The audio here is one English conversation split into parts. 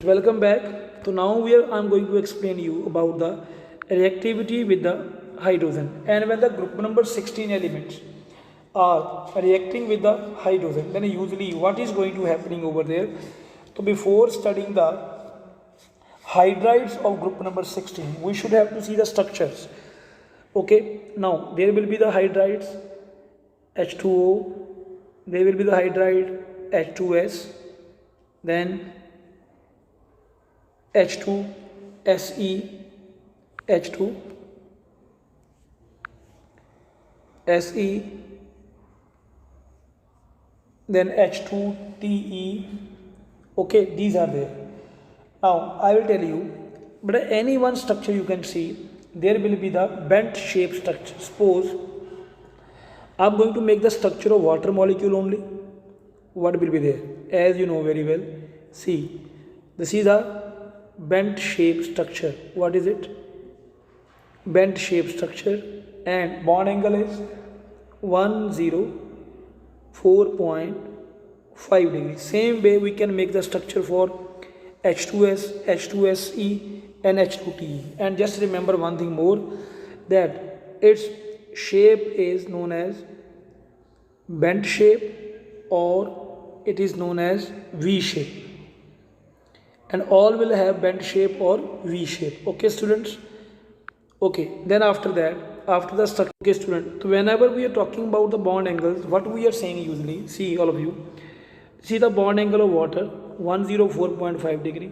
Welcome back. So now I'm going to explain you about the reactivity with the hydrogen. And when the group number 16 elements are reacting with the hydrogen, then usually what is going to happening over there? So before studying the hydrides of group number 16, we should have to see the structures. Okay, now there will be the hydrides H2O, there will be the hydride H2S, then H2 Se, H2 Se, then H2Te. Okay, these are there. Now I will tell you, but any one structure you can see, there will be the bent shape structure. Suppose I am going to make the structure of water molecule only. What will be there? As you know very well, see, this is a bent shape structure. What is it? Bent shape structure, and bond angle is 104.5 degrees. Same way we can make the structure for H2S, H2Se and H2Te. And just remember one thing more, that its shape is known as bent shape or it is known as V shape. And all will have bent shape or V shape. Okay, students? Okay, then after that, after the structure, okay, student, so whenever we are talking about the bond angles, what we are saying usually, see all of you, see the bond angle of water, 104.5 degree,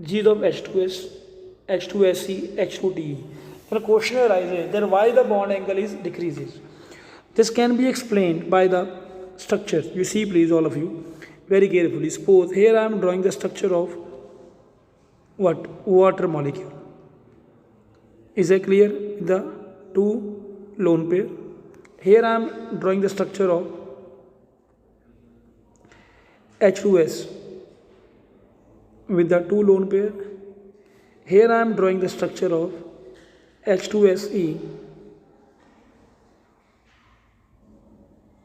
G of H2S, H2SE, H2Te. The question arises that why the bond angle is decreases. This can be explained by the structure. You see, please, all of you, very carefully. Suppose here I am drawing the structure of what? Water molecule. Is that clear? The two lone pair. Here I am drawing the structure of H2S with the two lone pair. Here I am drawing the structure of H2Se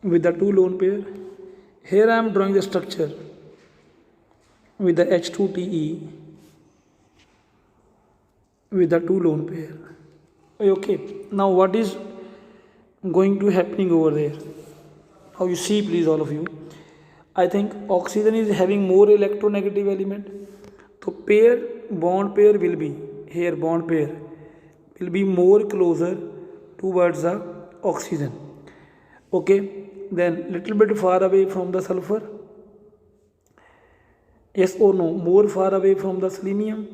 with the two lone pair. Here I am drawing the structure with the H2Te with the two lone pair. Okay, now what is going to happening over there? Now you see, please, all of you, I think oxygen is having more electronegative element. So bond pair will be here, bond pair will be more closer towards the oxygen. Okay, then little bit far away from the sulfur. Yes or no? More far away from the selenium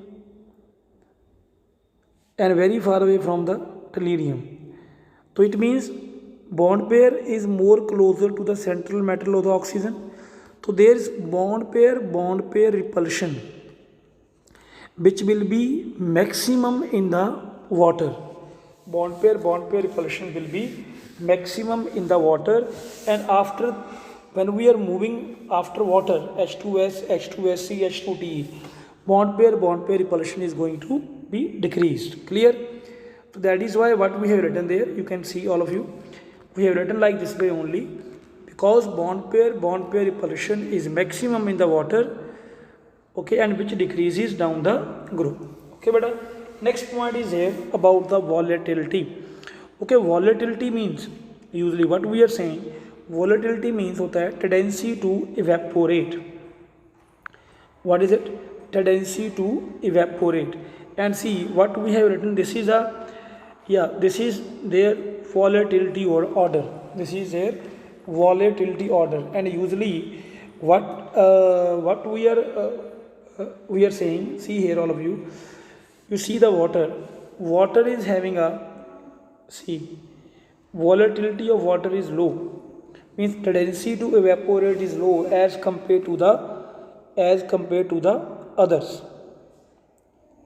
and very far away from the tellurium. So it means bond pair is more closer to the central metal of the oxygen. So there is bond pair repulsion, which will be maximum in the water. Bond pair repulsion will be maximum in the water, and after when we are moving after water, H2S, H2SE, H2Te, bond pair repulsion is going to be decreased. Clear? So that is why what we have written there, you can see, all of you, we have written like this way only, because bond pair repulsion is maximum in the water, okay, and which decreases down the group. Okay, beta. Next point is here about the volatility. Okay, volatility means, usually what we are saying, volatility means hota hai tendency to evaporate. What is it? Tendency to evaporate. And see what we have written, this is a, this is their volatility order. This is their volatility order. And usually what we are saying, see here, all of you, you see the water is having a, see, volatility of water is low, means tendency to evaporate is low as compared to the others.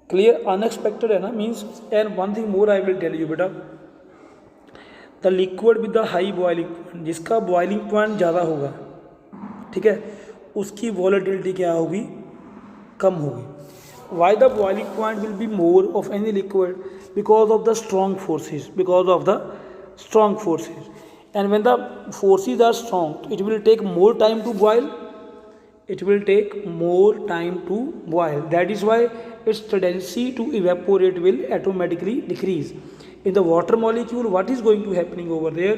Clear? Unexpected है ना, means. And one thing more I will tell you, beta, the liquid with the high boiling point, जिसका boiling point ज़्यादा होगा, ठीक है, उसकी volatility क्या होगी? कम होगी. Why the boiling point will be more of any liquid? Because of the strong forces. And when the forces are strong, it will take more time to boil it will take more time to boil. That is why its tendency to evaporate will automatically decrease. In the water molecule, what is going to happening over there?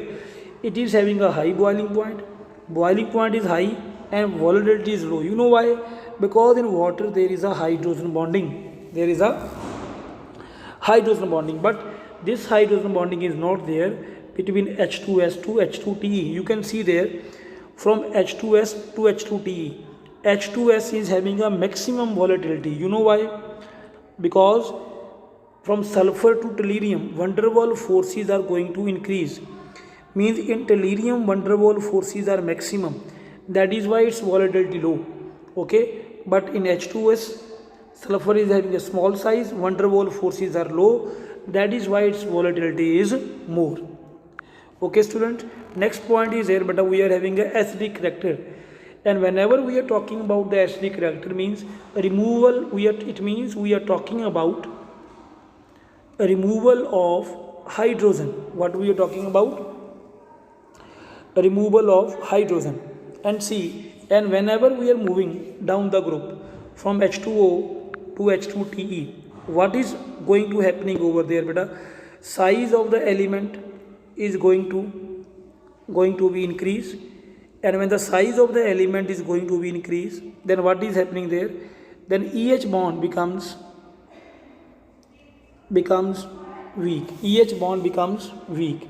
It is having a high boiling point. Boiling point is high and volatility is low. You know why? Because in water there is a hydrogen bonding. There is a hydrogen bonding, but this hydrogen bonding is not there between H2S to H2TE. You can see there from H2S to H2TE. H2S is having a maximum volatility. You know why? Because from sulfur to tellurium, van der Waals forces are going to increase. Means in tellurium, van der Waals forces are maximum. That is why its volatility low. Okay, but in H2S, sulfur is having a small size, van der Waals forces are low. That is why its volatility is more. Okay, student. Next point is here, but we are having a acidic character. And whenever we are talking about the acidic character, means removal, it means we are talking about a removal of hydrogen. What we are talking about? A removal of hydrogen. And see, and whenever we are moving down the group from H2O to H2TE, what is going to happening over there, beta? Size of the element is going to be increased. And when the size of the element is going to be increased, then what is happening there? Then EH bond becomes weak. EH bond becomes weak.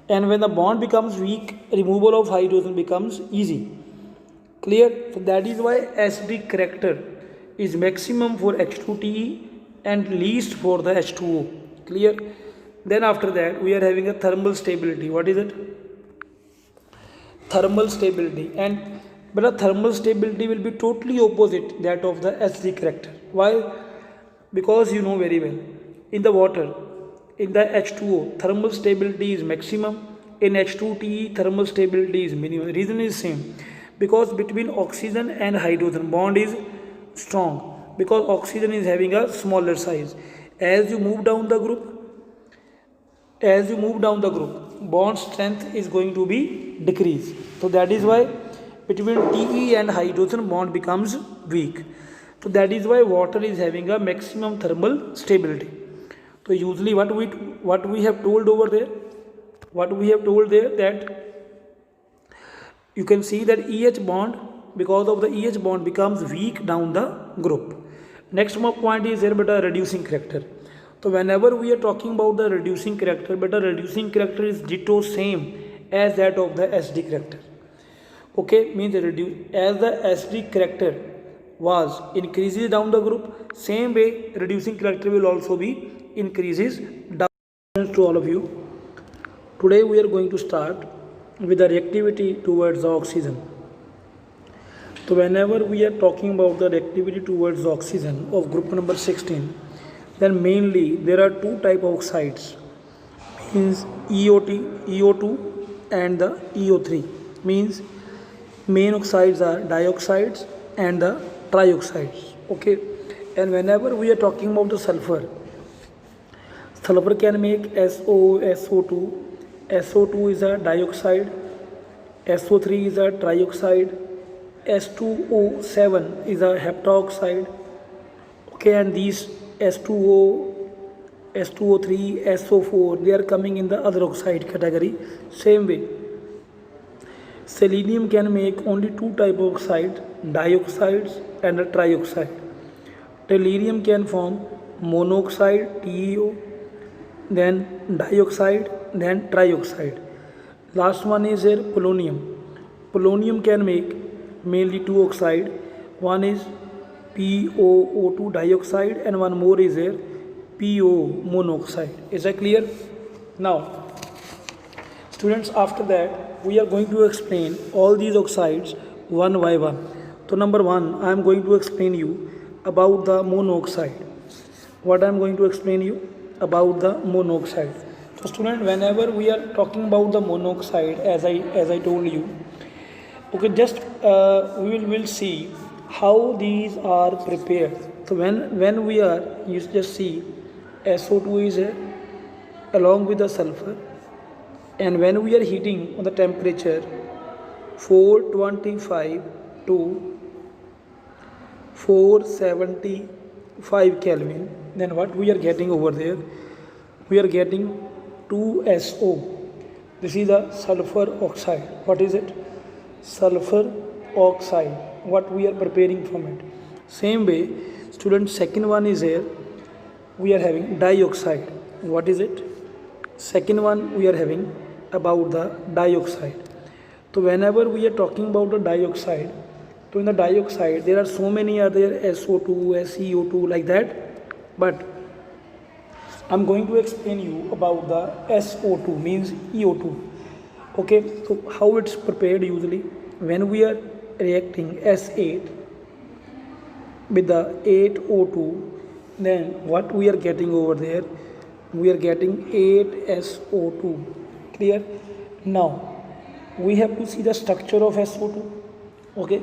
And when the bond becomes weak, removal of hydrogen becomes easy. Clear? So that is why acidic character is maximum for H2TE and least for the H2O. Clear? Then after that, we are having a thermal stability. What is it? Thermal stability. And but a thermal stability will be totally opposite that of the acidic character. Why? Because you know very well, in the water, in the H2O, thermal stability is maximum. In H2TE, thermal stability is minimum. Reason is same. Because between oxygen and hydrogen, bond is strong. Because oxygen is having a smaller size. As you move down the group, bond strength is going to be decreased. So that is why between TE and hydrogen, bond becomes weak. So that is why water is having a maximum thermal stability. So usually what we have told over there, that you can see that EH bond, because of the EH bond becomes weak down the group. Next point is here, but a reducing character. So whenever we are talking about the reducing character, but a reducing character is ditto same as that of the acidic character. Okay, means as the acidic character was increases down the group, same way reducing character will also be increases down. To all of you, today we are going to start with the reactivity towards the oxygen. So whenever we are talking about the reactivity towards the oxygen of group number 16, then mainly there are two type of oxides, means EO2 and the EO3. Means main oxides are dioxides and the trioxides. Okay, and whenever we are talking about the sulfur can make SO2. SO2 is a dioxide, SO3 is a trioxide, S2O7 is a heptaoxide. Okay, and these S2O, S2O3, SO4, they are coming in the other oxide category. Same way, selenium can make only two type of oxide, dioxides and a trioxide. Tellurium can form monoxide, TeO, then dioxide, then trioxide. Last one is here polonium. Polonium can make mainly two oxide. One is POO2 dioxide and one more is here PO monoxide. Is that clear? Now, students, after that we are going to explain all these oxides one by one. So number one, I am going to explain you about the monoxide. What I am going to explain you about the monoxide. So student, whenever we are talking about the monoxide, as I told you, okay, just we will see how these are prepared. So when we are, you just see SO2 is here along with the sulfur, and when we are heating on the temperature 425 to 475 Kelvin, then what we are getting over there? We are getting 2SO. This is a sulfur oxide. What is it? Sulfur oxide. What we are preparing from it? Same way, student, second one is here. We are having dioxide. What is it? Second one we are having about the dioxide. So whenever we are talking about the dioxide, so in the dioxide there are so many other SO2, SeO2 like that, but I'm going to explain you about the SO2 means EO2. Okay, so how it's prepared usually when we are reacting S8 with the 8O2, then what we are getting over there? We are getting 8SO2. Clear? Now we have to see the structure of SO2. Okay,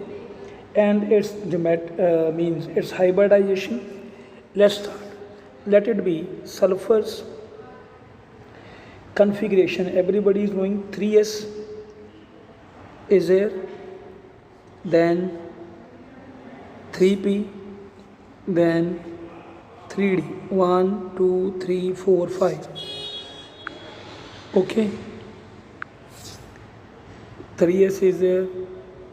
and its means its hybridization. Let's start. Let it be sulfur's configuration. Everybody is knowing 3s is there, then 3p, then 3d. 1 2 3 4 5. Okay, 3s is there,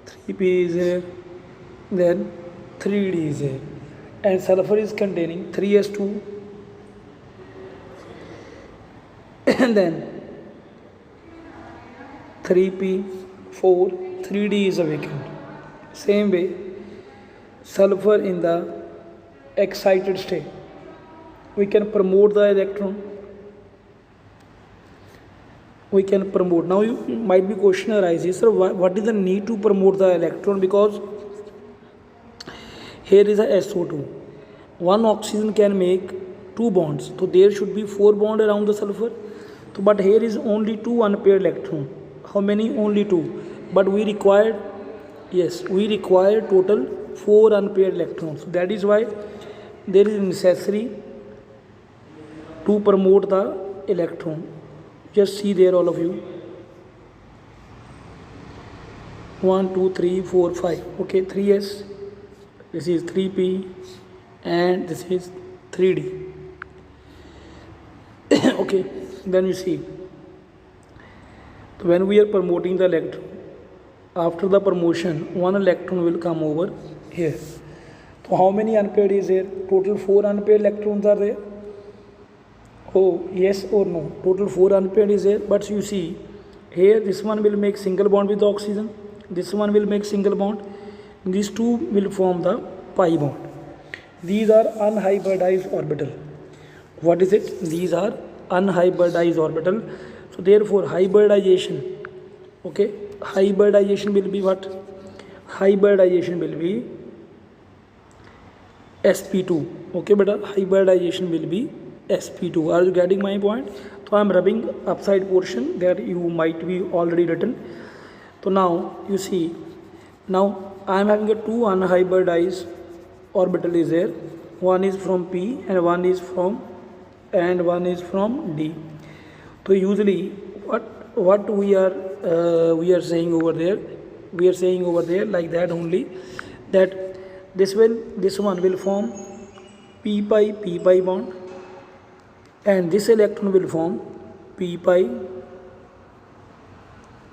3p is there, then 3d is there, and sulfur is containing 3s2 and then 3p 4, 3d is a vacant. Same way, sulfur in the excited state, we can promote the electron. We can promote. Now you might be question arises, sir, what is the need to promote the electron? Because here is a SO2. One oxygen can make 2 bonds, so there should be 4 bonds around the sulfur. So, but here is only 2 unpaired electron. How many? Only 2. But we required, yes, we require total 4 unpaired electrons. So that is why there is necessary to promote the electron. Just see there, all of you. 1 2 3 4 5. Okay, 3s. This is 3p and this is 3d. Okay, then you see, when we are promoting the electron, after the promotion, 1 electron will come over here. So how many unpaired is there? Total 4 unpaired electrons are there. Oh, yes or no? Total 4 unpaired is there. But you see, here this one will make single bond with the oxygen. This one will make single bond. These two will form the pi bond. These are unhybridized orbital. What is it? These are unhybridized orbital. So therefore hybridization. Okay, hybridization will be what? Hybridization will be sp2. Okay, but hybridization will be sp2. Are you getting my point? So I am rubbing upside portion that you might be already written. So now you see, now I am having a 2 unhybridized orbital is there. One is from p and one is from d. So usually what we are saying over there, we are saying over there like that only, that this one will form p pi bond, and this electron will form p pi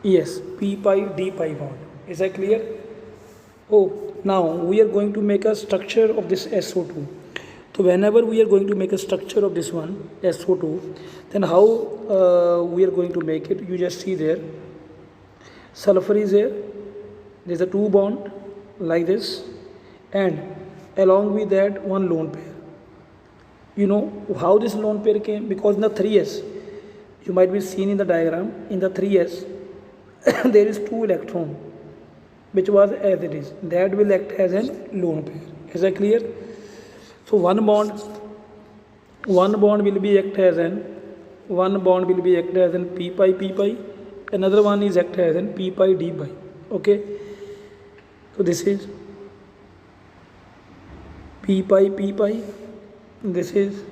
d pi bond. Is that clear? Oh, now we are going to make a structure of this SO2. So whenever we are going to make a structure of this one SO2, then how we are going to make it? You just see there, sulfur is there, there is a 2 bond like this, and along with that 1 lone pair. You know how this lone pair came? Because in the 3s, you might be seen in the diagram, in the 3s there is 2 electron which was as it is, that will act as a lone pair. Is that clear? So one bond will be act as an p pi, another one is act as an p pi d pi. Okay, so this is p pi, this is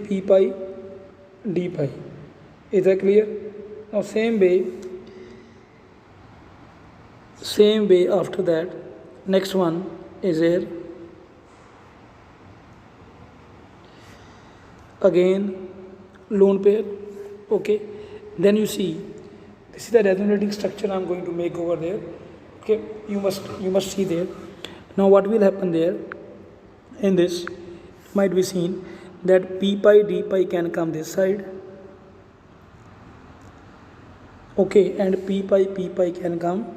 p pi d pi. Is that clear? Now same way, Same way after that, next one is here again lone pair. Okay, then you see this is the resonating structure I'm going to make over there. Okay, you must see there. Now what will happen there in this might be seen that p pi d pi can come this side. Okay, and p pi can come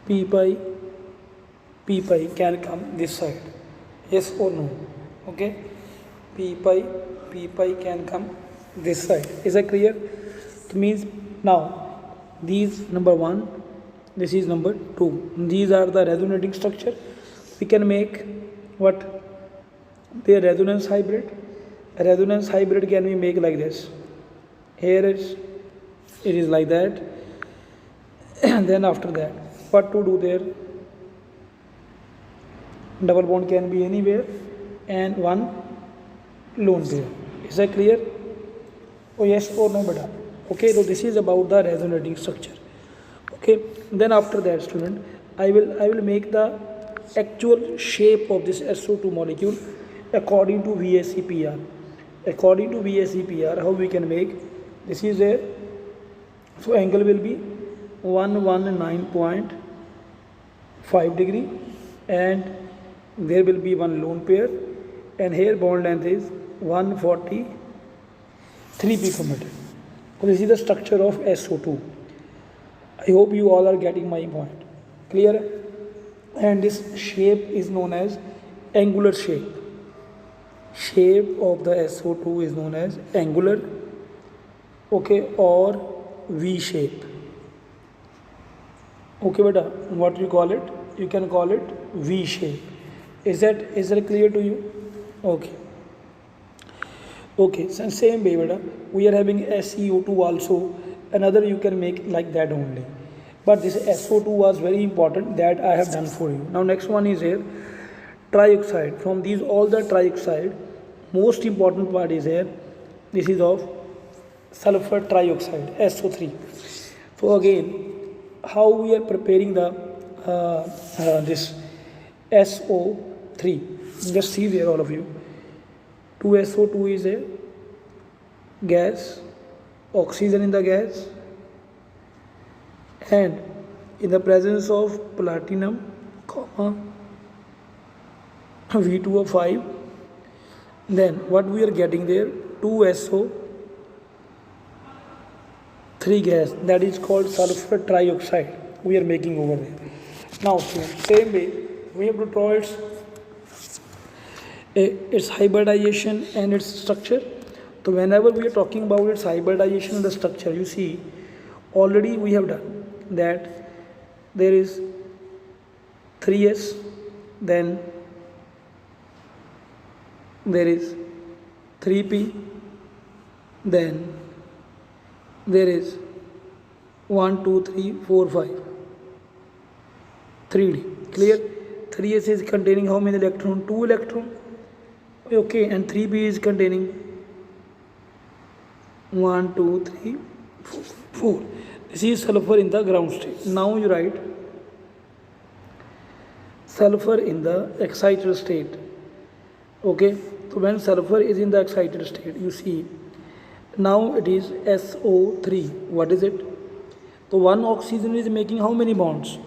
p pi can come this side. Yes or no? Okay, p pi can come this side. Is that clear? It means now these number 1, this is number 2, these are the resonating structure. We can make what? Their resonance hybrid. A resonance hybrid can we make like this. Here it is like that. And then after that, what to do there? Double bond can be anywhere and one lone pair. Is that clear? Oh yes or no beta? Okay, so this is about the resonating structure. Okay, then after that student, I will make the actual shape of this SO2 molecule according to VSEPR. According to VSEPR, how we can make? This is there. So angle will be 119.5 degree, and there will be one lone pair, and here bond length is 143 picometer. So this is the structure of SO2. I hope you all are getting my point. Clear? And this shape is known as angular shape. Shape of the SO2 is known as angular, okay, or V shape. Okay beta, what you call it? You can call it V shape. Is that clear to you? Okay. Okay, so same way beta, we are having SeO2 also. Another you can make like that only. But this SO2 was very important, that I have done for you. Now next one is here trioxide. From these all the trioxide, most important part is here. This is of sulfur trioxide, SO3. So again, how we are preparing the this SO3? Just see there all of you. 2SO2 is a gas, oxygen in the gas, and in the presence of platinum, comma, V2O5, then what we are getting there? 2SO3 gas, that is called sulfur trioxide we are making over there. Now same way we have to draw its hybridization and its structure. So whenever we are talking about its hybridization and the structure, you see already we have done that there is 3s, then there is 3p, then there is 1 2 3 4 5 3d. Clear? 3s is containing how many electron? 2 electron. Okay, and 3p is containing 1 2 3 4. This is sulfur in the ground state. Now you write sulfur in the excited state. Okay, so when sulfur is in the excited state, you see now it is SO3. What is it? So one oxygen is making how many bonds?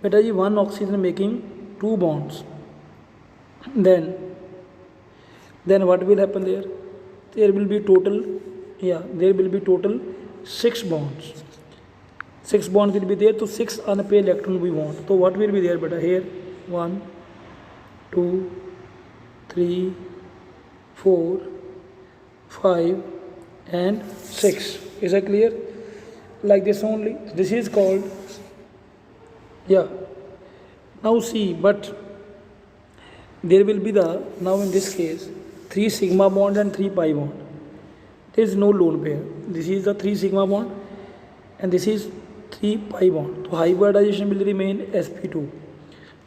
Beta ji, one oxygen making 2 bonds. Then what will happen there? There will be total 6 bonds. 6 bonds will be there, so 6 unpaired electron we want. So what will be there beta? Here 1 2 3 4 5 and 6. Is that clear? Like this only. This is called, now see, but there will be the, now in this case, 3 sigma bond and 3 pi bond. There is no lone pair. This is the 3 sigma bond and this is 3 pi bond. So hybridization will remain sp2,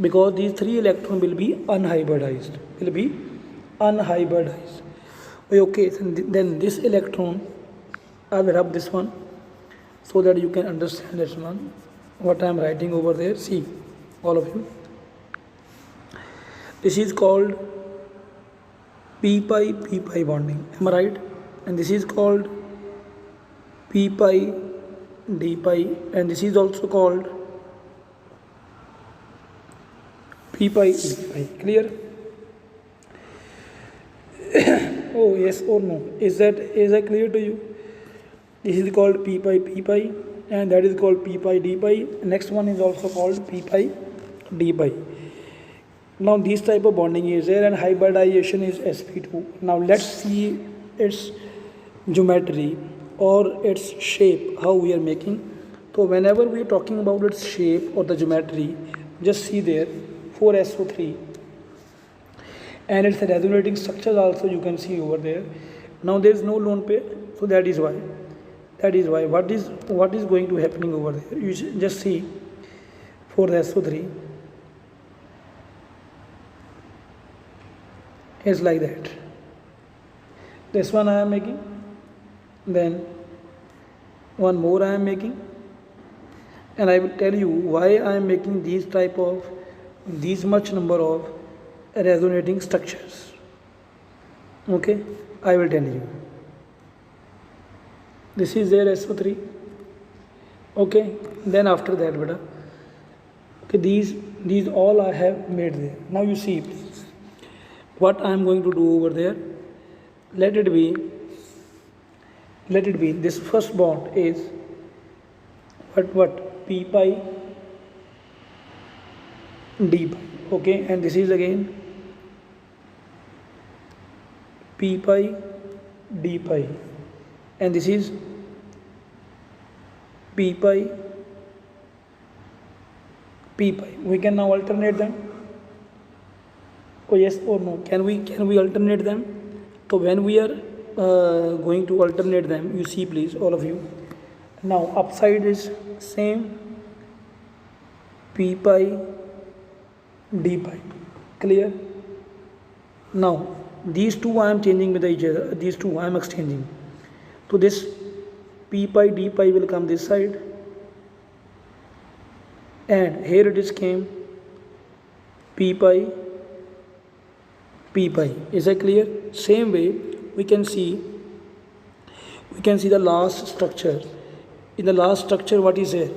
because these 3 electrons will be unhybridized. Okay, then this electron, I will rub this one. so that you can understand this one, what I am writing over there. See, all of you, this is called p pi bonding, am I right? And this is called p pi d pi, and this is also called p pi d pi. Clear? Oh yes or no? Is that clear to you? This is called p pi, and that is called p pi d pi. Next one is also called p pi d pi. Now this type of bonding is there, and hybridization is sp2. Now let's see its geometry or its shape, how we are making. So whenever we are talking about its shape or the geometry, just see there 4SO3, and its resonating structures also you can see over there. Now there is no lone pair, so that is why what is going to happening over there. You just see 4SO3 is like that. This one I am making, then one more I am making, and I will tell you why I am making these much number of resonating structures. Okay, I will tell you. This is there SO3. Okay, then after that, beta, okay, these all I have made there. Now you see what I am going to do over there. Let it be this first bond is what p pi d pi. Okay, and this is again p pi d pi, and this is p pi p pi. We can now alternate them. Oh yes or no? Can we alternate them? So when we are going to alternate them, you see please, all of you. Now upside is same p pi d pi. Clear? Now these two I am changing with each other. These two I am exchanging. So this p pi d pi will come this side, and here it is came p pi p pi. Is that clear? Same way we can see the last structure. In the last structure, what is there?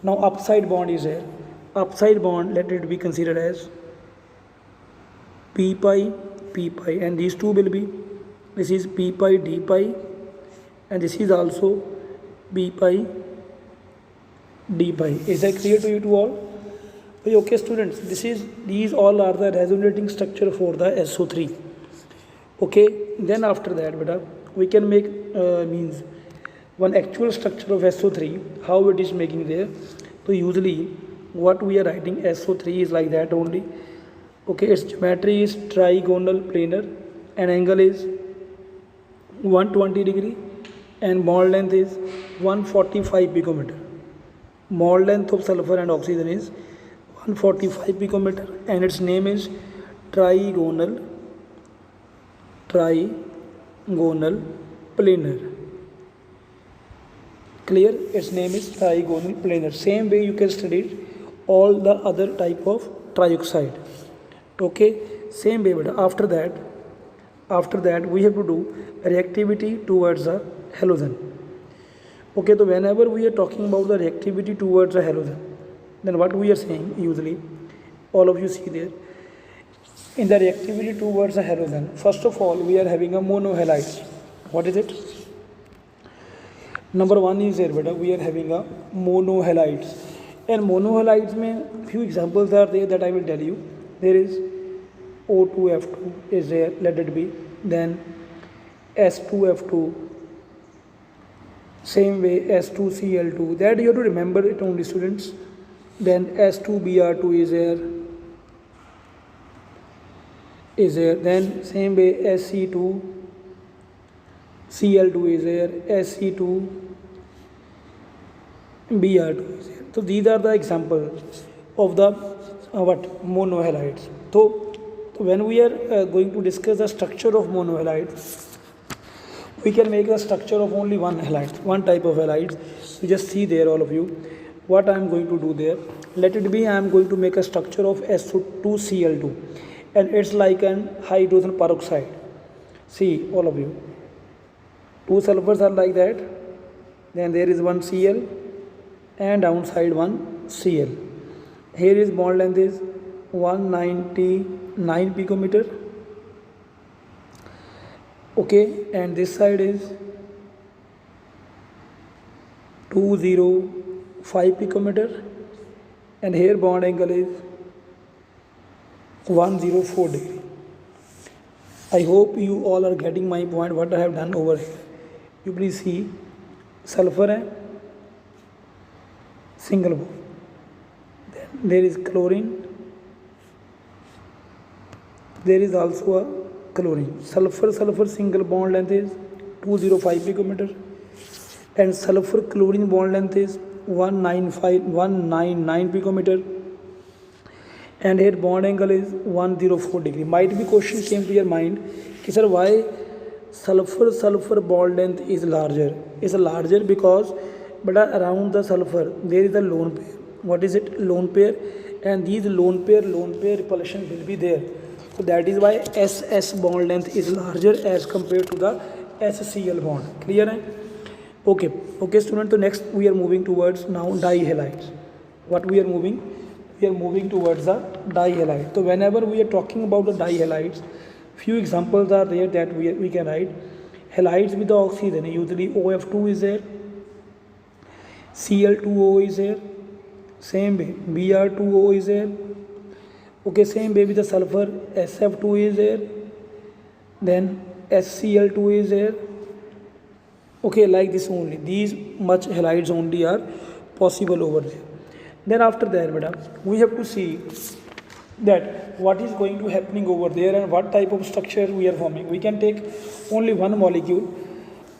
Now upside bond is there. Upside bond, let it be considered as p pi p pi, and these two will be, this is p pi d pi, and this is also p pi d pi. Is that clear to you to all? Okay students, these all are the resonating structure for the SO3. Okay, then after that, beta, we can make means one actual structure of SO3, how it is making there. So usually what we are writing SO3 is like that only. Okay, its geometry is trigonal planar, and angle is 120 degree, and bond length is 145 picometer. Bond length of sulfur and oxygen is 145 picometer, and its name is trigonal planar. Clear? Its name is trigonal planar. Same way you can study all the other type of trioxide. Okay, same way, but after that we have to do reactivity towards a halogen. Okay, so whenever we are talking about the reactivity towards a halogen, then what we are saying usually, all of you see there, in the reactivity towards a halogen, first of all we are having a monohalide. What is it? Number one is there, beta, we are having a monohalides, and monohalides में few examples are there that I will tell you. There is O2F2 is there, let it be, then S2F2, same way S2Cl2, that you have to remember it only, students. Then S2Br2 is there, then same way SC2Cl2 is there, SC2Br2 is there. So these are the examples of the monohalides. So when we are going to discuss the structure of monohalides, we can make a structure of only one halide, one type of halides. You just see there, all of you, what I am going to do there. Let it be I am going to make a structure of SO2Cl2, and it's like an hydrogen peroxide. See, all of you, two sulfurs are like that, then there is one Cl and downside one Cl. Here is bond length is 199 picometer, okay, and this side is 205 picometer, and here bond angle is 104 degree. I hope you all are getting my point what I have done over here. You please see, sulfur है single bond, then there is chlorine, there is also a chlorine. Sulfur single bond length is 205 picometer, and sulfur chlorine bond length is 199 picometer, and here bond angle is 104 degree. Might be question came to your mind, sir, why sulfur bond length is larger? Is larger because but around the sulfur there is a lone pair. What is it? Lone pair, and these lone pair repulsion will be there. So that is why SS bond length is larger as compared to the SCl bond. Clear hai? Okay student. So next we are moving towards now dihalides. What we are moving? We are moving towards the dihalides. So whenever we are talking about the dihalides, few examples are there that we can write. Halides with the oxygen, usually OF2 is there, Cl2O is there, same way Br2O is there, okay, same way with the sulfur, SF2 is there, then SCl2 is there, okay, like this only. These much halides only are possible over there. Then after that, beta, we have to see that what is going to happening over there and what type of structure we are forming. We can take only one molecule,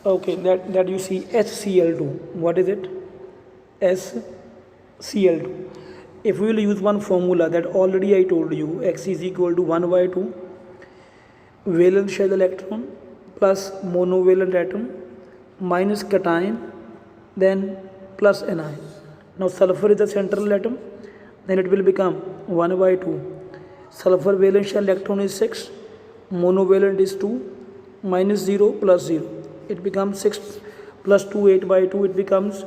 okay, that you see HCl2. What is it? SCl2. If we will use one formula that already I told you, X is equal to 1/2 valence shell electron plus monovalent atom minus cation, then plus anion. Now sulfur is the central atom, then it will become 1/2. Sulfur valence shell electron is 6, monovalent is 2, minus 0 plus 0. It becomes 6 plus 2, 8/2, it becomes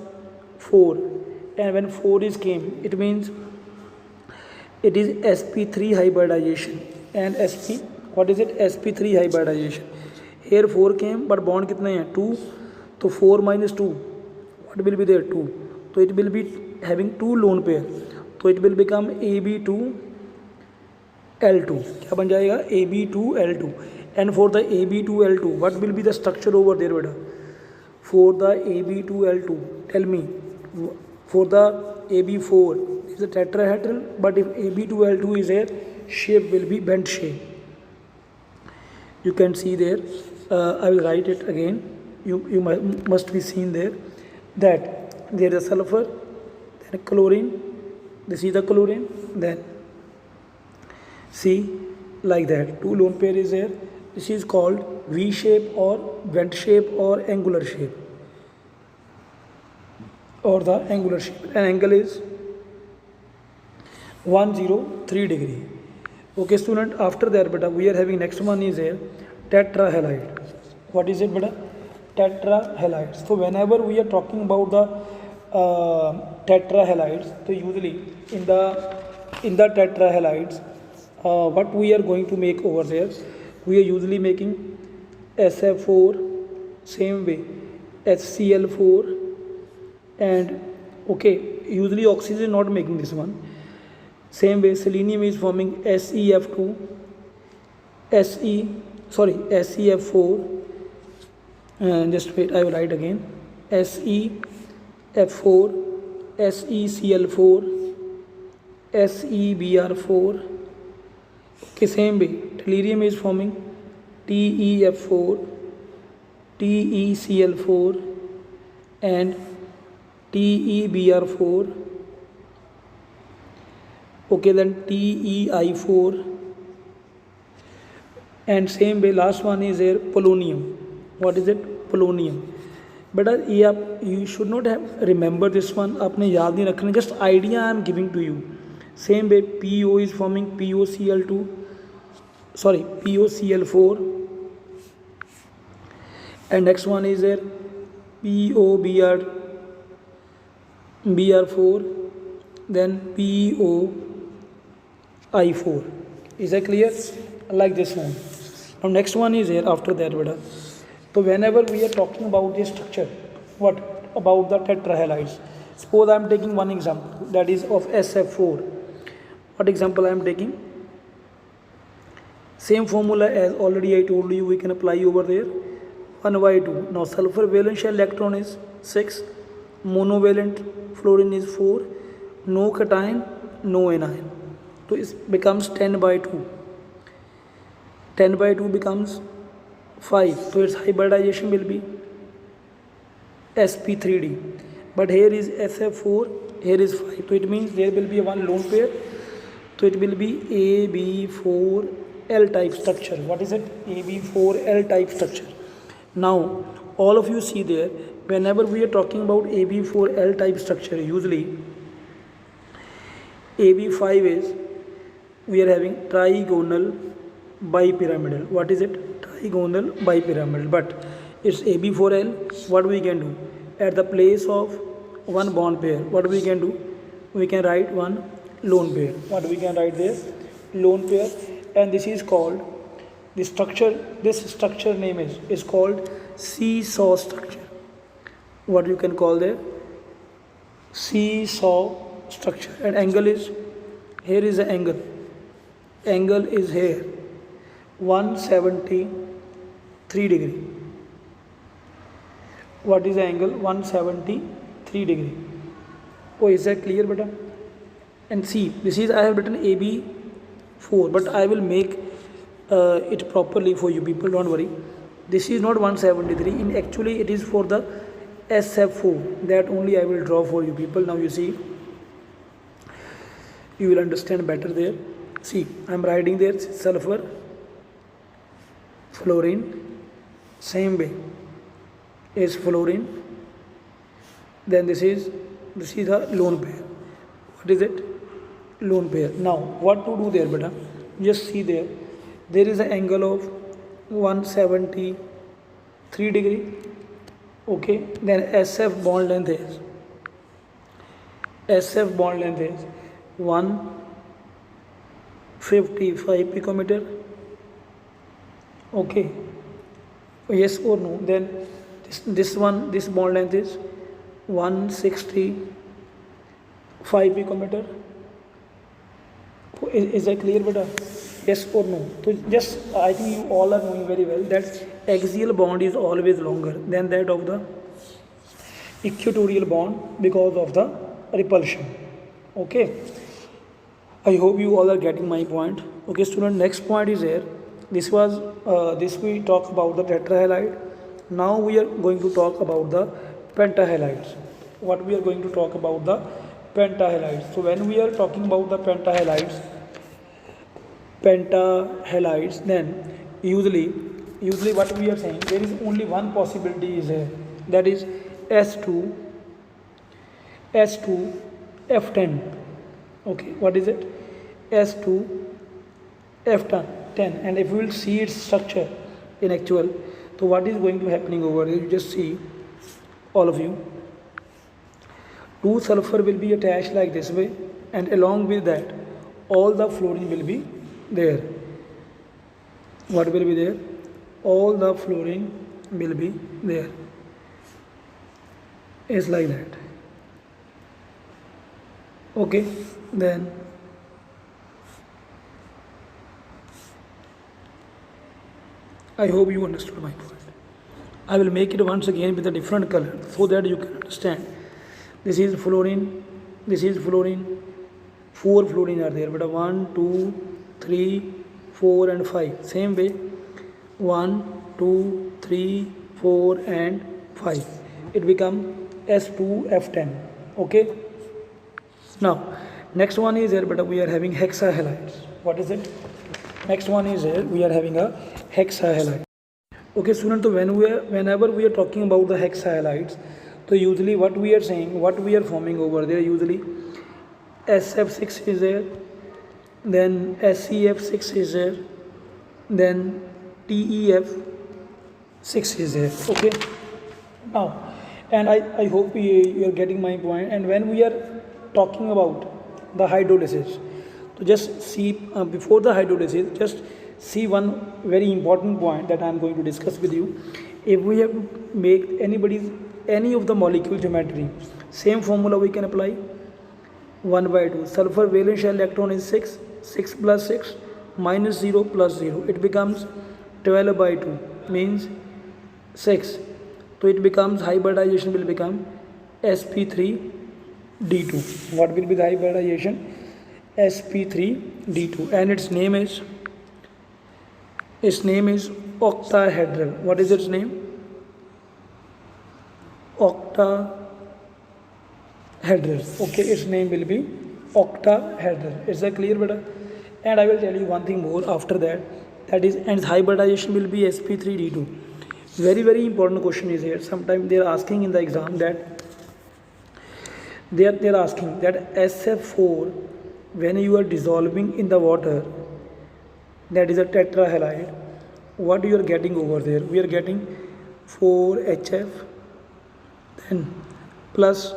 4. And when 4 is came, it means it is sp3 hybridization. And what is it? sp3 hybridization. Here 4 came, but bond कितने हैं? 2. So 4 minus 2, what will be there? 2. So it will be having 2 lone pair. So it will become Ab2L2. क्या बन जाएगा? Ab2L2. And for the Ab2L2, what will be the structure over there, beta? For the Ab2L2, tell me. For the Ab4, it's a tetrahedral, but if Ab2L2 is there, shape will be bent shape. You can see there. I will write it again. You must be seen there that there is a sulfur, then a chlorine. This is the chlorine. Then see, like that, 2 lone pair is there. This is called V shape or bent shape or angular shape, or the angular shape. An angle is 103 degree. Okay student, after that, beta, we are having next one is here tetrahalide. What is it, beta? Tetrahalides. So whenever we are talking about the tetrahalides, so usually in the tetrahalides, what we are going to make over there, we are usually making SF4, same way HCl4, and okay, usually oxygen is not making this one. Same way selenium is forming SEF2, SEF4, and just wait, I will write again, SEF4, SECl4, SeBr4. Okay, same way tellurium is forming TeF4, TeCl4, and TeBr4. Okay, then TeI4, and same way last one is here polonium. What is it? Polonium. बेटा ये आप you should not have remember this one, आपने याद नहीं रखना, just idea I am giving to you. Same way PO is forming POCl2, sorry POCl4, and next one is there POBr4, then POI4. Is that clear? Like this one. Now next one is here after that beta. So whenever we are talking about this structure, what about the tetrahalides? Suppose I am taking one example, that is of SF4. What example I am taking? Same formula as already I told you, we can apply over there. 1/2. Now sulfur valence shell electron is 6, monovalent fluorine is 4, no cation, no anion. So it becomes 10/2. 10/2 becomes 5. So its hybridization will be sp3d. But here is SF4, here is 5. So it means there will be one lone pair. So it will be AB4L type structure. What is it? AB4L type structure. Now all of you see there, whenever we are talking about AB4L type structure, usually AB5 is, we are having trigonal bipyramidal. What is it? Trigonal bipyramidal. But it's AB4L. What we can do? At the place of one bond pair, what we can do? We can write one lone pair. What we can write there? Lone pair. And this is called, this structure name is called seesaw structure. What you can call there? Seesaw structure. And angle is, here is the angle is here 173 degree. What is the angle? 173 degree. Oh, is that clear beta? And see, this is, I have written AB4, but I will make it properly for you people, don't worry. This is not 173, in actually it is for the SF4, that only I will draw for you people. Now you see, you will understand better there. See, I am writing there sulfur, fluorine, same way is fluorine, then this is the lone pair. What is it? Lone pair. Now what to do there beta? Just see there is an angle of 173 degree. Okay, then SF bond length is 155 picometer. Okay, yes or no? Then this bond length is 165 picometer. Is that clear beta? Yes or no? So just, I think you all are knowing very well that axial bond is always longer than that of the equatorial bond because of the repulsion. Okay, I hope you all are getting my point. Okay student, next point is here. This was this we talk about the tetrahalide. Now we are going to talk about the pentahalides. What we are going to talk about the pentahalides. So when we are talking about the pentahalides, then usually what we are saying, there is only one possibility is here, that is S2F10. Okay, what is it? S2F10. And if we will see its structure in actual, so what is going to happening over here? You just see, all of you, 2 sulfur will be attached like this way, and along with that all the fluorine will be there. What will be there? All the fluorine will be there. It's like that. Okay, then I hope you understood my point. I will make it once again with a different color so that you can understand. This is fluorine, 4 fluorine are there, but 1, 2, 3, 4 and 5. Same way, 1, 2, 3, 4 and 5. It becomes S2F10. Okay. Now, next one is here, but we are having hexahalides. What is it? Next one is here, we are having a hexahalide. Okay, student. So whenever we are talking about the hexahalides, so usually what we are saying, what we are forming over there, usually SF6 is there, then SEF6 is there, then TEF6 is there. Okay. Now, and I hope you are getting my point. And when we are talking about the hydrolysis, so just see before the hydrolysis, just see one very important point that I am going to discuss with you. If we have to make any of the molecule geometry, same formula we can apply. 1 by 2. Sulfur valence shell electron is 6. 6 plus 6 minus 0 plus 0. It becomes 12 by 2 means 6. So it becomes hybridization will become sp3d2. What will be the hybridization? sp3d2, and its name is octahedral. What is its name? Octahedral. Okay, its name will be octahedral. Is that clear, beta? And I will tell you one thing more after that. That is, and hybridization will be sp3d2. Very, very important question is here. Sometimes they are asking in the exam that they are asking that SF4, when you are dissolving in the water, that is a tetrahalide, what you are getting over there? We are getting 4HF then plus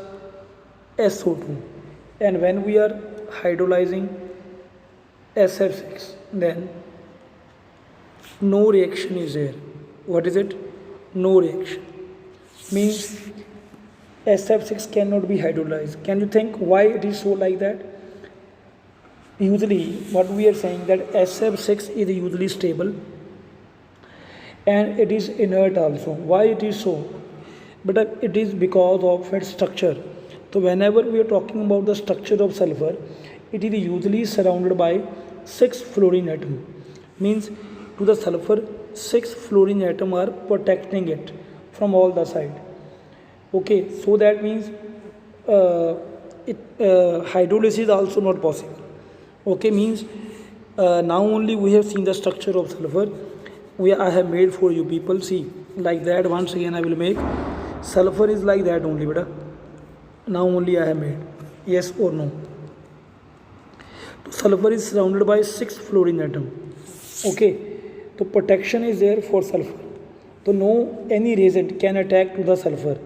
SO2, and when we are hydrolyzing SF6, then no reaction is there. What is it? No reaction means SF6 cannot be hydrolyzed. Can you think why it is so like that? Usually what we are saying that SF6 is usually stable and it is inert also. Why it is so? But it is because of its structure. So whenever we are talking about the structure of sulfur, it is usually surrounded by 6 fluorine atom. Means to the sulfur, 6 fluorine atom are protecting it from all the side. Okay, so that means hydrolysis is also not possible. Okay, means now only we have seen the structure of sulfur. I have made for you people. See, like that. Once again I will make. Sulfur is like that only, beta. Now only I have made. Yes or no? Sulfur is surrounded by 6 fluorine atom. Okay, so protection is there for sulfur. So no any reagent can attack to the sulfur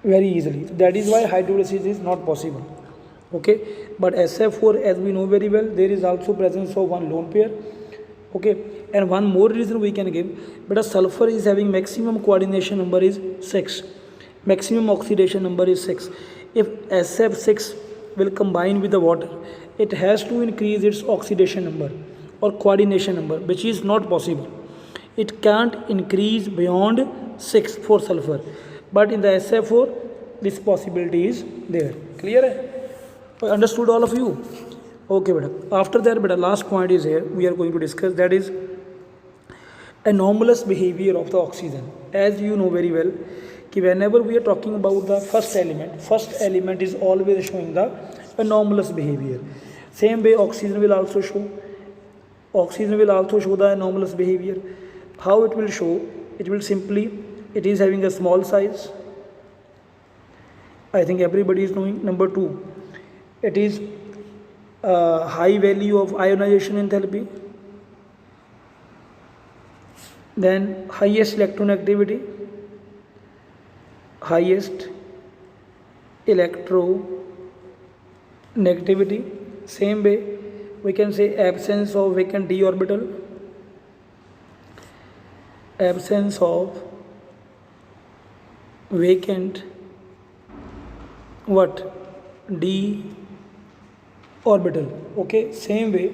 very easily. So that is why hydrolysis is not possible. Okay, but SF4, as we know very well, there is also presence of one lone pair. Okay, and one more reason we can give, but a sulfur is having maximum coordination number is 6, maximum oxidation number is 6. If SF6 will combine with the water, it has to increase its oxidation number or coordination number, which is not possible. It can't increase beyond 6 for sulfur, but in the SF4 this possibility is there. Clear? Understood all of you? Okay, beta. After that, beta, last point is here we are going to discuss, that is anomalous behavior of the oxygen. As you know very well, whenever we are talking about the first element is always showing the anomalous behavior. Same way oxygen will also show the anomalous behavior. How it will show? It will simply, it is having a small size. I think everybody is knowing. Number 2, it is high value of ionization enthalpy, then highest electronegativity, same way we can say absence of vacant d orbital, d orbital. Okay, same way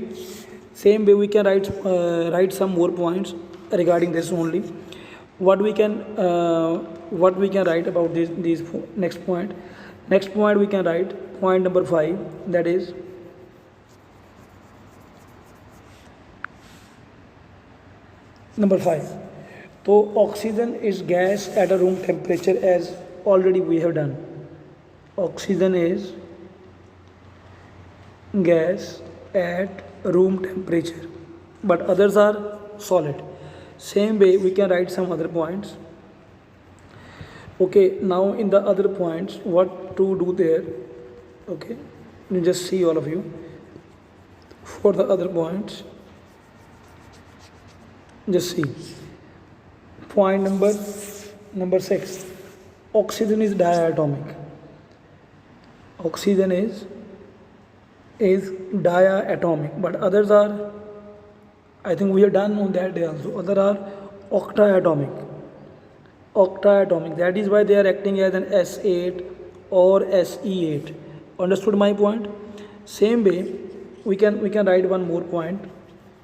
we can write some more points regarding this only. What we can write about these next point we can write point number 5, that is number 5. So oxygen is gas at a room temperature, as already we have done. Oxygen is gas at room temperature, but others are solid. Same way we can write some other points. Okay, now in the other points what to do there. Okay, you just see all of you for the other points. Just see point number 6. Oxygen is diatomic. Oxygen is diatomic, but others are, I think we are done on that day also. Other are octatomic. Octatomic, that is why they are acting as an S8 or Se8. Understood my point? Same way we can write one more point.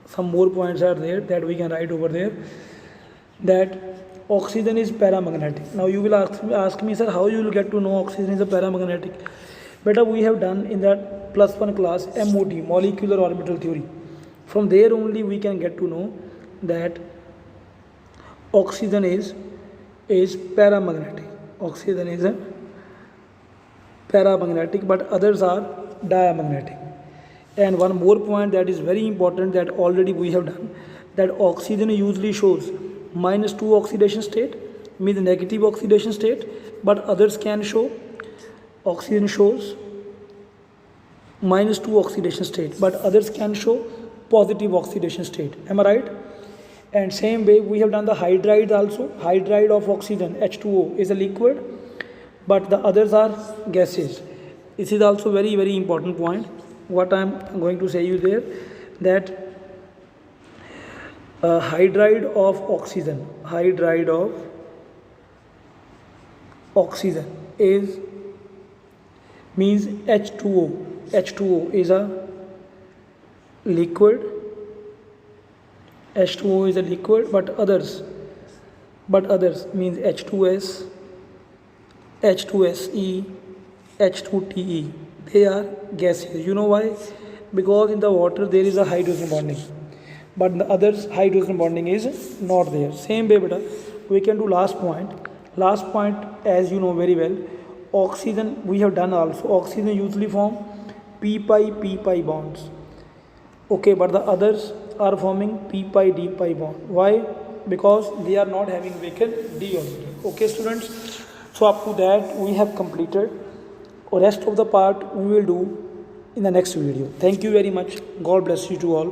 Some more points are there that we can write over there, that oxygen is paramagnetic. Now you will ask me, sir, how you will get to know oxygen is a paramagnetic? Beta, we have done in that +1 class MOT, molecular orbital theory. From there only we can get to know that oxygen is paramagnetic. Oxygen is a paramagnetic, but others are diamagnetic. And one more point that is very important that already we have done, that oxygen usually shows -2 oxidation state, means negative oxidation state, but others can show, oxygen shows -2 oxidation state, but others can show positive oxidation state. Am I right? And same way we have done the hydride also. Hydride of oxygen, H2O, is a liquid, but the others are gases. This is also very, very important point. What I am going to say you there, that hydride of oxygen is means H2O. H2O is a liquid. H2O is a liquid, but others means H2S, H2SE, H2TE. They are gases. You know why? Because in the water there is a hydrogen bonding, but in the others hydrogen bonding is not there. Same way, beta, we can do last point. Last point, as you know very well, oxygen we have done also. Oxygen usually form p-pi bonds. Okay, but the others are forming p-pi d-pi bond. Why? Because they are not having vehicle d orbital. Okay, students. So up to that we have completed. Rest of the part we will do in the next video. Thank you very much. God bless you to all.